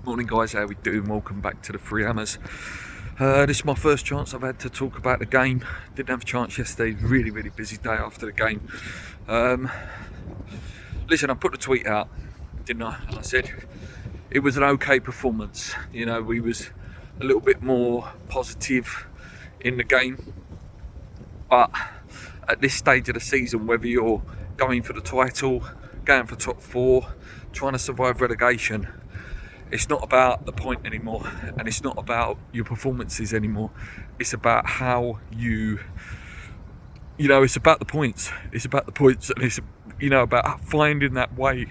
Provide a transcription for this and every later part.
Morning guys, how we doing? Welcome back to the Three Hammers. This is my first chance I've had to talk about the game. Didn't have a chance yesterday, really busy day after the game. Listen, I put the tweet out, didn't I? And I said it was an okay performance. You know, we was a little bit more positive in the game. But at this stage of the season, whether you're going for the title, going for top four, trying to survive relegation, it's not about the point anymore, and it's not about your performances anymore. It's about how it's about the points. It's about the points, and it's, about finding that way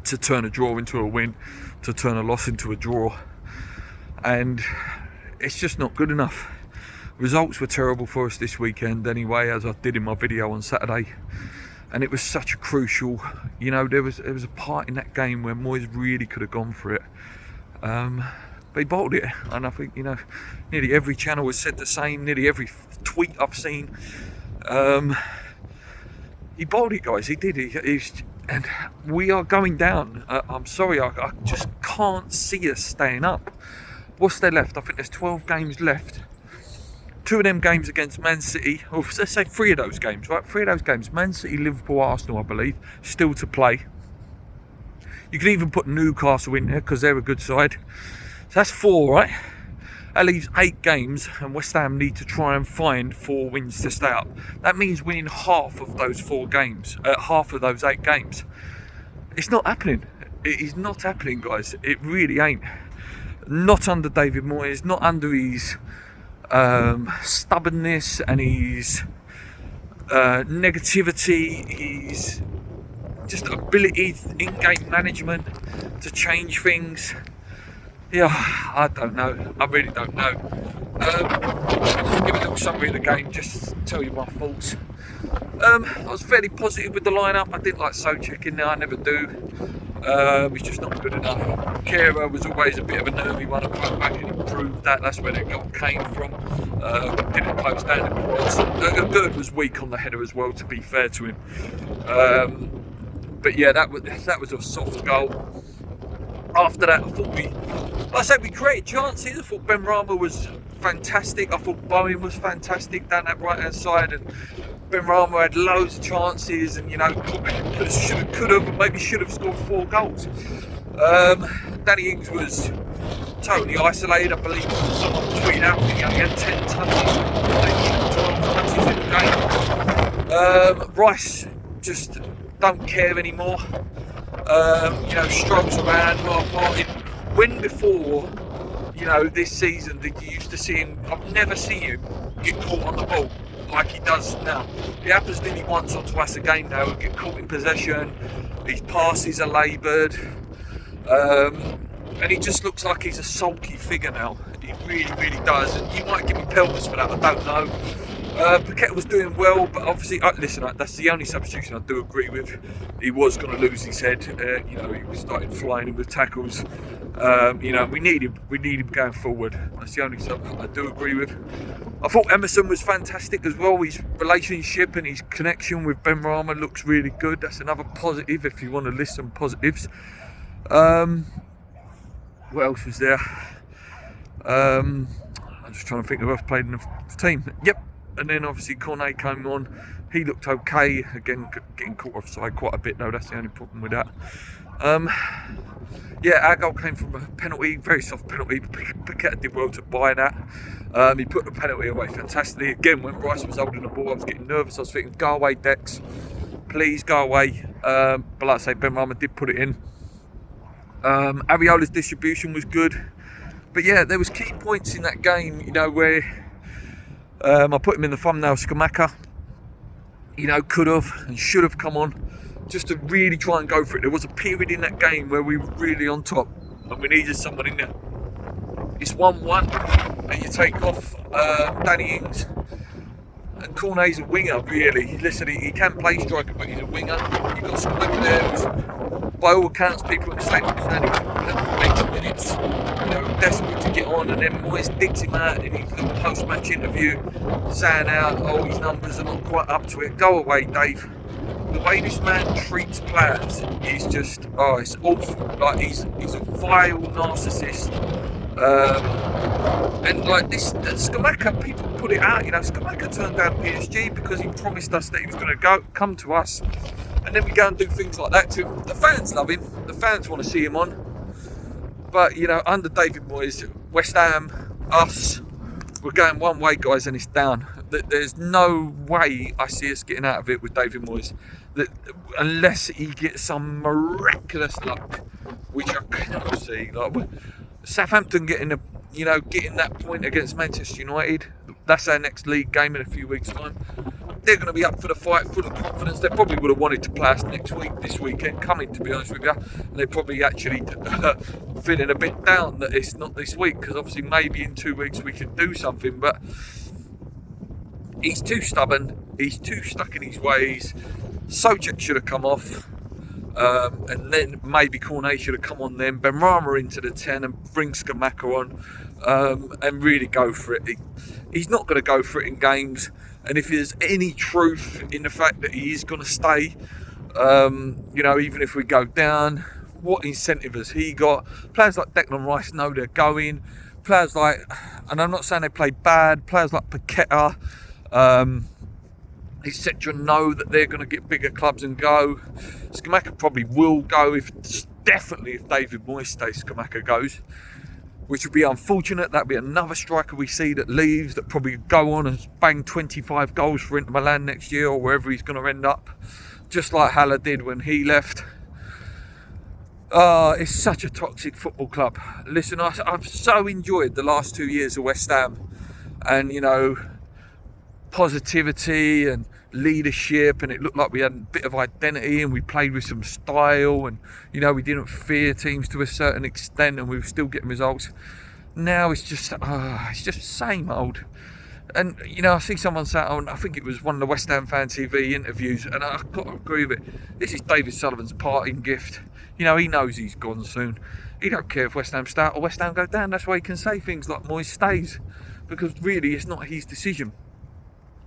to turn a draw into a win, to turn a loss into a draw. And it's just not good enough. Results were terrible for us this weekend anyway, as I did in my video on Saturday. And it was such a crucial, there was a part in that game where Moyes really could have gone for it. But he bottled it. And I think, nearly every channel has said the same, nearly every tweet I've seen. He bottled it, guys. He did. And we are going down. I'm sorry, I just can't see us staying up. What's there left? I think there's 12 games left. 2 of them games against Man City, or let's say 3 of those games, right? 3 of those games, Man City, Liverpool, Arsenal, I believe, still to play. You can even put Newcastle in there because they're a good side. So that's 4, right? That leaves 8 games, and West Ham need to try and find 4 wins to stay up. That means winning half of those 4 games, half of those 8 games. It's not happening. It is not happening, guys. It really ain't. Not under David Moyes, not under his stubbornness and his negativity, his just ability in-game management to change things. Yeah, I don't know. I really don't know. Just give a little summary of the game, just to tell you my thoughts. I was fairly positive with the lineup. I didn't like Souček in there, I never do. He's just not good enough. Kehrer was always a bit of a nervy one. I got back and improved that. That's where the goal came from. Didn't close down the cross. Gerd was weak on the header as well, to be fair to him. But yeah, that was a soft goal. After that, I thought we created chances. I thought Benrahma was fantastic. I thought Bowen was fantastic down that right hand side, and Benrahma had loads of chances, and could have, and maybe should have scored 4 goals. Danny Ings was totally isolated. I believe someone tweeted out that he only had 10 touches, maybe 12 touches in the game. Rice just don't care anymore. Strolls around half-hearted. When before, this season, that you used to see him, I've never seen him get caught on the ball like he does now. It happens nearly once or twice a game now. He'll get caught in possession, his passes are laboured, and he just looks like he's a sulky figure now. He really does, and you might give me pelters for that, I don't know. Paqueta was doing well, but obviously, listen, that's the only substitution I do agree with. He was going to lose his head. He started flying in with tackles. We need him going forward. That's the only sub I do agree with. I thought Emerson was fantastic as well. His relationship and his connection with Benrahma looks really good. That's another positive if you want to list some positives. What else was there? I'm just trying to think of who else played in the team. Yep. And then obviously Cornet came on. He looked okay. Again, getting caught offside quite a bit though. That's the only problem with that. Our goal came from a penalty, very soft penalty. Paqueta did well to buy that. He put the penalty away fantastically. Again, when Rice was holding the ball, I was getting nervous. I was thinking, go away, Dex. Please go away. But like I say, Benrahma did put it in. Ariola's distribution was good. But yeah, there was key points in that game, where I put him in the thumbnail, Skamaka. Could have and should have come on just to really try and go for it. There was a period in that game where we were really on top and we needed someone in there. It's 1-1 and you take off Danny Ings, and Cornet's a winger, really. Listen, he can play striker, but he's a winger. You've got Skamaka there who's, by all accounts, people in the stadium saying he's for 80 minutes. Desperate to get on, and then Moyes digs him out in his little post-match interview, saying out, his numbers are not quite up to it. Go away, Dave. the way this man treats players is just, oh, it's awful. Like, he's a vile narcissist. And like this, Scamacca, people put it out, you know, Scamacca turned down PSG because he promised us that he was going to come to us. And then we go and do things like that to him. The fans love him. The fans want to see him on. But, you know, under David Moyes, West Ham, us, we're going one way, guys, and it's down. There's no way I see us getting out of it with David Moyes, unless he gets some miraculous luck, which I cannot see. Like Southampton getting that point against Manchester United. That's our next league game in a few weeks' time. They're going to be up for the fight, full of confidence. They probably would have wanted to play us this weekend, coming, to be honest with you. And they're probably actually feeling a bit down that it's not this week, because obviously maybe in 2 weeks we can do something. But he's too stubborn. He's too stuck in his ways. Sojek should have come off. And then maybe Cornet should have come on then. Benrahma into the 10 and bring Scamacca on, and really go for it. He's not going to go for it in games. And if there's any truth in the fact that he is going to stay, you know, even if we go down, what incentive has he got? Players like Declan Rice know they're going. Players like, and I'm not saying they play bad, players like Paqueta, etc. know that they're going to get bigger clubs and go. Scamacca probably will go, definitely if David Moyes stays, Scamacca goes, which would be unfortunate. That'd be another striker we see that leaves, that probably go on and bang 25 goals for Inter Milan next year or wherever he's going to end up, just like Haller did when he left. It's such a toxic football club. Listen, I've so enjoyed the last 2 years of West Ham, and you know, positivity and leadership, and it looked like we had a bit of identity and we played with some style, and you know, we didn't fear teams to a certain extent and we were still getting results. Now it's just same old. And you know, I see someone say, I think it was one of the West Ham Fan TV interviews, and I've got to agree with it, this is David Sullivan's parting gift. You know, he knows he's gone soon. He don't care if West Ham start or West Ham go down. That's why he can say things like Moyes stays, because really it's not his decision.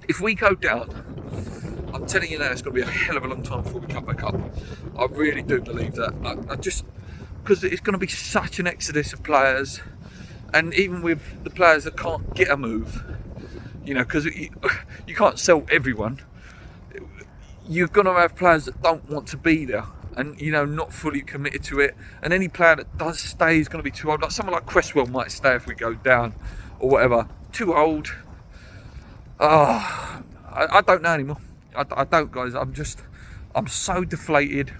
If we go down, I'm telling you now, it's going to be a hell of a long time before we come back up. I really do believe that. I just, because it's going to be such an exodus of players, and even with the players that can't get a move, you know, because you can't sell everyone. You're going to have players that don't want to be there, and you know, not fully committed to it. And any player that does stay is going to be too old. Like someone like Cresswell might stay if we go down, or whatever. Too old. I don't know anymore. I don't, guys. I'm so deflated,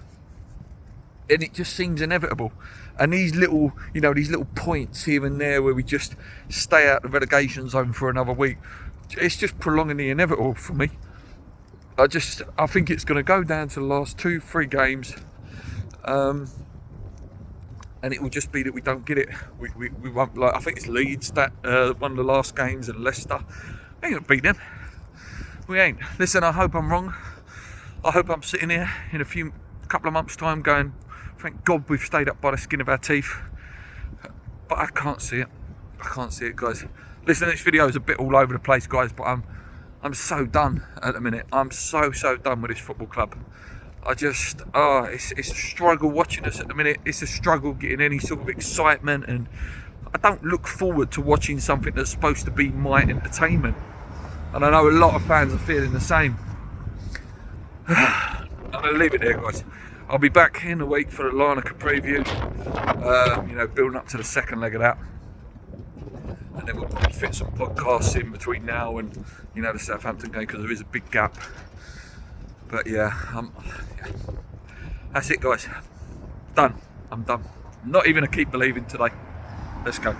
and it just seems inevitable. And these little points here and there where we just stay out the relegation zone for another week, it's just prolonging the inevitable for me. I think it's going to go down to the last 2-3 games, and it will just be that we don't get it. We won't, like, I think it's Leeds that one of the last games, and Leicester. We ain't going to beat them. We ain't. Listen, I hope I'm wrong. I hope I'm sitting here in a couple of months' time going, thank God we've stayed up by the skin of our teeth. But I can't see it. I can't see it, guys. Listen, this video is a bit all over the place, guys, but I'm so done at the minute. I'm so done with this football club. It's a struggle watching us at the minute. It's a struggle getting any sort of excitement, and I don't look forward to watching something that's supposed to be my entertainment. And I know a lot of fans are feeling the same. I'm going to leave it there, guys. I'll be back in a week for the Larnaca preview. You know, building up to the second leg of that. And then we'll probably fit some podcasts in between now and, you know, the Southampton game, because there is a big gap. But yeah, that's it, guys. Done. I'm done. Not even a keep believing today. Let's go.